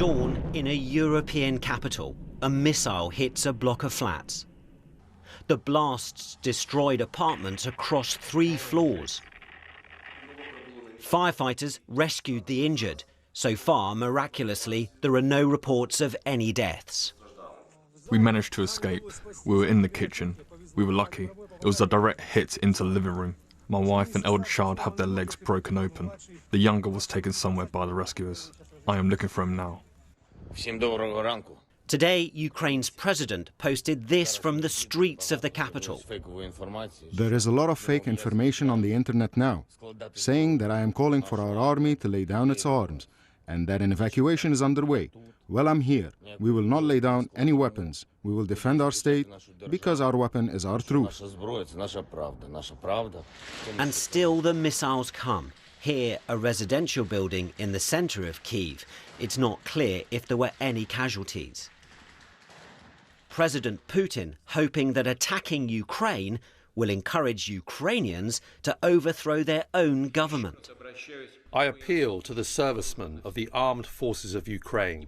dawn in a European capital. A missile hits a block of flats. The blasts destroyed apartments across 3 floors. Firefighters rescued the injured. So far, miraculously, there are no reports of any deaths. We managed to escape. We were in the kitchen. We were lucky. It was a direct hit into the living room. My wife and elder child have their legs broken open. The younger was taken somewhere by the rescuers. I am looking for him now. Today, Ukraine's president posted this from the streets of the capital. There is a lot of fake information on the internet now, saying that I am calling for our army to lay down its arms, and that an evacuation is underway. Well, I'm here. We will not lay down any weapons. We will defend our state, because our weapon is our truth. And still the missiles come. Here, a residential building in the centre of Kyiv. It's not clear if there were any casualties. President Putin hoping that attacking Ukraine will encourage Ukrainians to overthrow their own government. I appeal to the servicemen of the armed forces of Ukraine.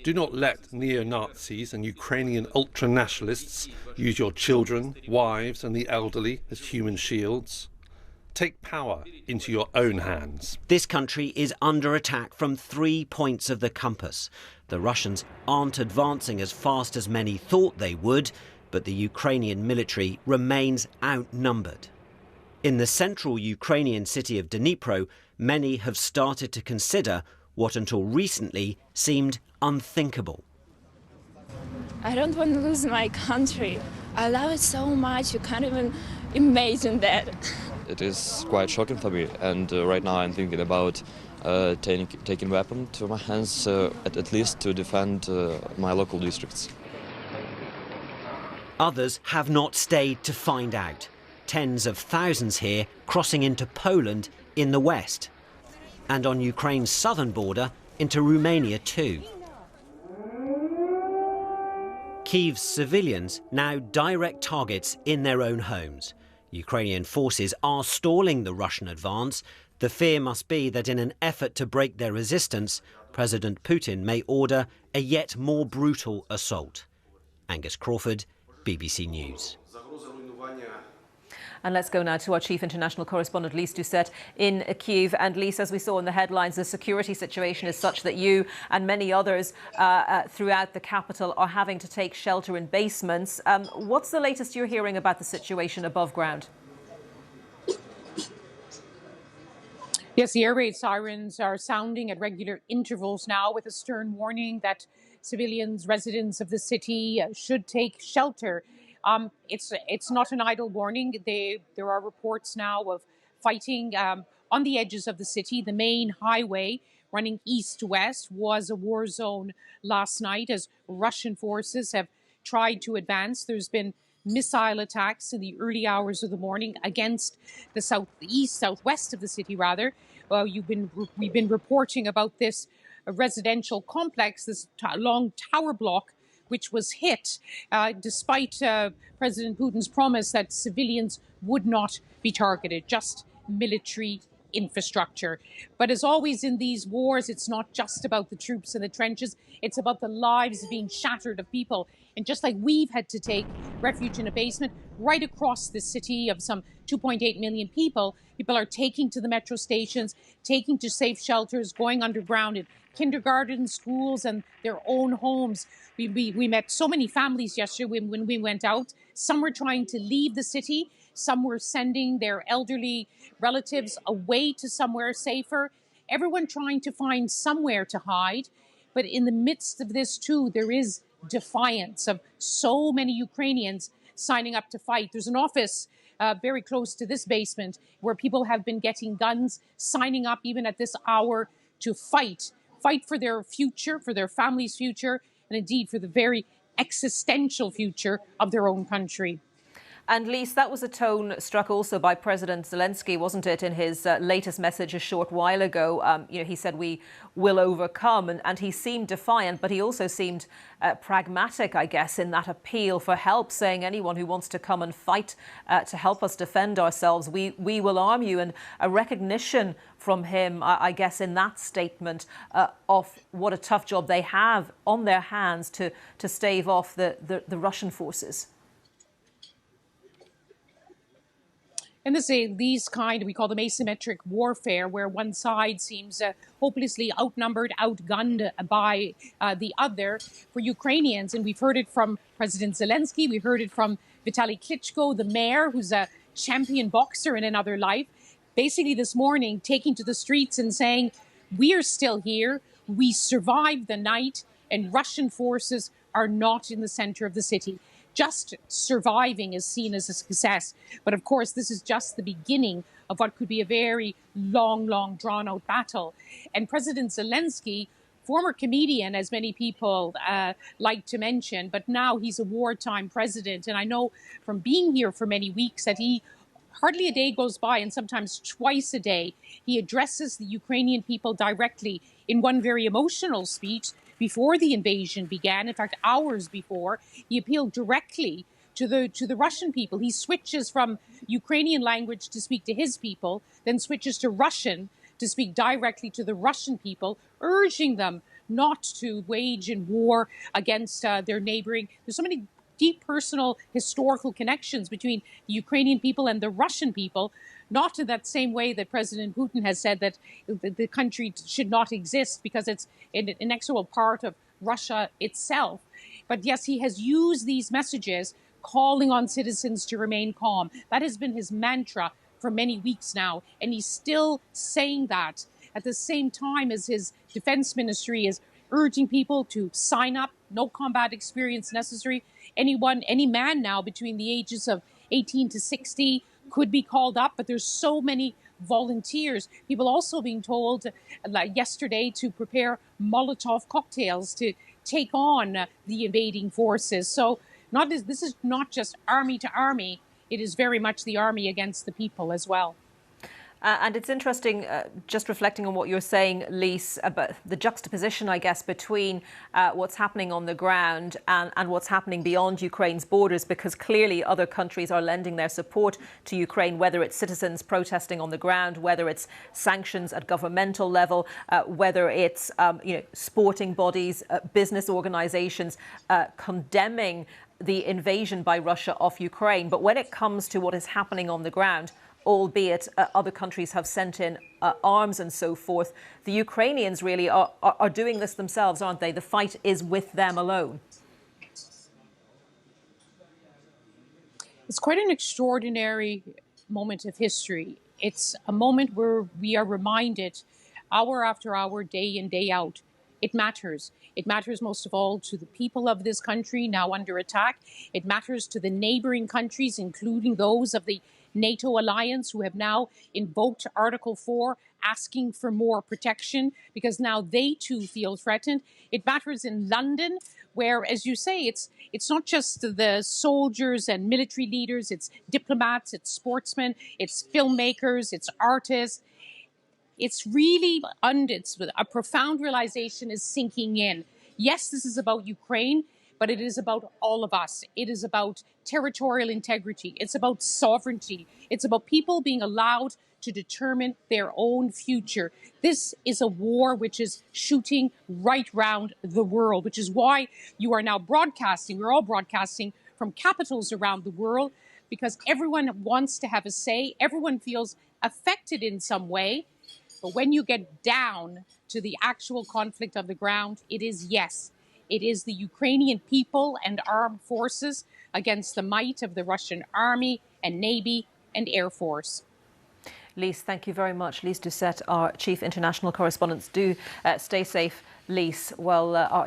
Do not let neo-Nazis and Ukrainian ultra-nationalists use your children, wives and the elderly as human shields. Take power into your own hands. This country is under attack from 3 points of the compass. The Russians aren't advancing as fast as many thought they would, but the Ukrainian military remains outnumbered. In the central Ukrainian city of Dnipro, many have started to consider what until recently seemed unthinkable. I don't want to lose my country. I love it so much, you can't even imagine that. It is quite shocking for me, and right now I'm thinking about taking weapon to my hands, at least to defend my local districts. Others have not stayed to find out. Tens of thousands here crossing into Poland in the west, and on Ukraine's southern border into Romania too. Kyiv's civilians now direct targets in their own homes. Ukrainian forces are stalling the Russian advance. The fear must be that in an effort to break their resistance, President Putin may order a yet more brutal assault. Angus Crawford, BBC News. And let's go now to our chief international correspondent, Lise Doucette, in Kyiv. And Lise, as we saw in the headlines, the security situation is such that you and many others throughout the capital are having to take shelter in basements. What's the latest you're hearing about the situation above ground? Yes, the air raid sirens are sounding at regular intervals now, with a stern warning that civilians, residents of the city should take shelter. It's not an idle warning. There are reports now of fighting on the edges of the city. The main highway running east-west was a war zone last night as Russian forces have tried to advance. There's been missile attacks in the early hours of the morning against the southwest of the city, rather. We've been reporting about this residential complex, this long tower block, which was hit despite President Putin's promise that civilians would not be targeted, just military infrastructure. But as always in these wars, it's not just about the troops in the trenches, it's about the lives being shattered of people. And just like we've had to take refuge in a basement, right across the city of some 2.8 million people, people are taking to the metro stations, taking to safe shelters, going underground in kindergarten, schools, and their own homes. We met so many families yesterday when we went out. Some were trying to leave the city. Some were sending their elderly relatives away to somewhere safer. Everyone trying to find somewhere to hide. But in the midst of this, too, there is defiance of so many Ukrainians signing up to fight. There's an office very close to this basement where people have been getting guns, signing up even at this hour to fight for their future, for their family's future, and indeed for the very existential future of their own country. And Lise, that was a tone struck also by President Zelensky, wasn't it, in his latest message a short while ago? He said we will overcome, and he seemed defiant, but he also seemed pragmatic, I guess, in that appeal for help, saying anyone who wants to come and fight to help us defend ourselves, we will arm you. And a recognition from him, I guess, in that statement of what a tough job they have on their hands to stave off the Russian forces. And these we call them asymmetric warfare, where one side seems hopelessly outnumbered, outgunned by the other. For Ukrainians, and we've heard it from President Zelensky, we heard it from Vitaly Klitschko, the mayor, who's a champion boxer in another life, basically this morning taking to the streets and saying, we are still here, we survived the night, and Russian forces are not in the center of the city. Just surviving is seen as a success. But of course, this is just the beginning of what could be a very long, drawn-out battle. And President Zelensky, former comedian, as many people like to mention, but now he's a wartime president. And I know from being here for many weeks that hardly a day goes by, and sometimes twice a day, he addresses the Ukrainian people directly in one very emotional speech. Before the invasion began, in fact, hours before, he appealed directly to the Russian people. He switches from Ukrainian language to speak to his people, then switches to Russian to speak directly to the Russian people, urging them not to wage in war against their neighboring. There's so many deep personal historical connections between the Ukrainian people and the Russian people, not in that same way that President Putin has said that the country should not exist because it's an inexorable part of Russia itself. But yes, he has used these messages calling on citizens to remain calm. That has been his mantra for many weeks now, and he's still saying that at the same time as his defense ministry is urging people to sign up, no combat experience necessary. Any man now between the ages of 18 to 60 could be called up, but there's so many volunteers. People also being told yesterday to prepare Molotov cocktails to take on the invading forces. So this is not just army to army, it is very much the army against the people as well. And it's interesting, just reflecting on what you're saying, Lise, about the juxtaposition, I guess, between what's happening on the ground and what's happening beyond Ukraine's borders, because clearly other countries are lending their support to Ukraine, whether it's citizens protesting on the ground, whether it's sanctions at governmental level, whether it's sporting bodies, business organizations condemning the invasion by Russia of Ukraine. But when it comes to what is happening on the ground, albeit other countries have sent in arms and so forth, the Ukrainians really are doing this themselves, aren't they? The fight is with them alone. It's quite an extraordinary moment of history. It's a moment where we are reminded hour after hour, day in, day out, it matters. It matters most of all to the people of this country now under attack. It matters to the neighboring countries, including those of the NATO alliance, who have now invoked Article 4, asking for more protection because now they too feel threatened. It matters in London, where, as you say, it's not just the soldiers and military leaders, it's diplomats, it's sportsmen, it's filmmakers, it's artists. It's really a profound realization is sinking in. Yes, this is about Ukraine, but it is about all of us. It is about territorial integrity. It's about sovereignty. It's about people being allowed to determine their own future. This is a war which is shooting right round the world, which is why you are now broadcasting. We're all broadcasting from capitals around the world because everyone wants to have a say. Everyone feels affected in some way. But when you get down to the actual conflict on the ground, it is the Ukrainian people and armed forces against the might of the Russian army and navy and air force. Lise, thank you very much. Lise Doucette, our chief international correspondent. Do stay safe, Lise. Well, our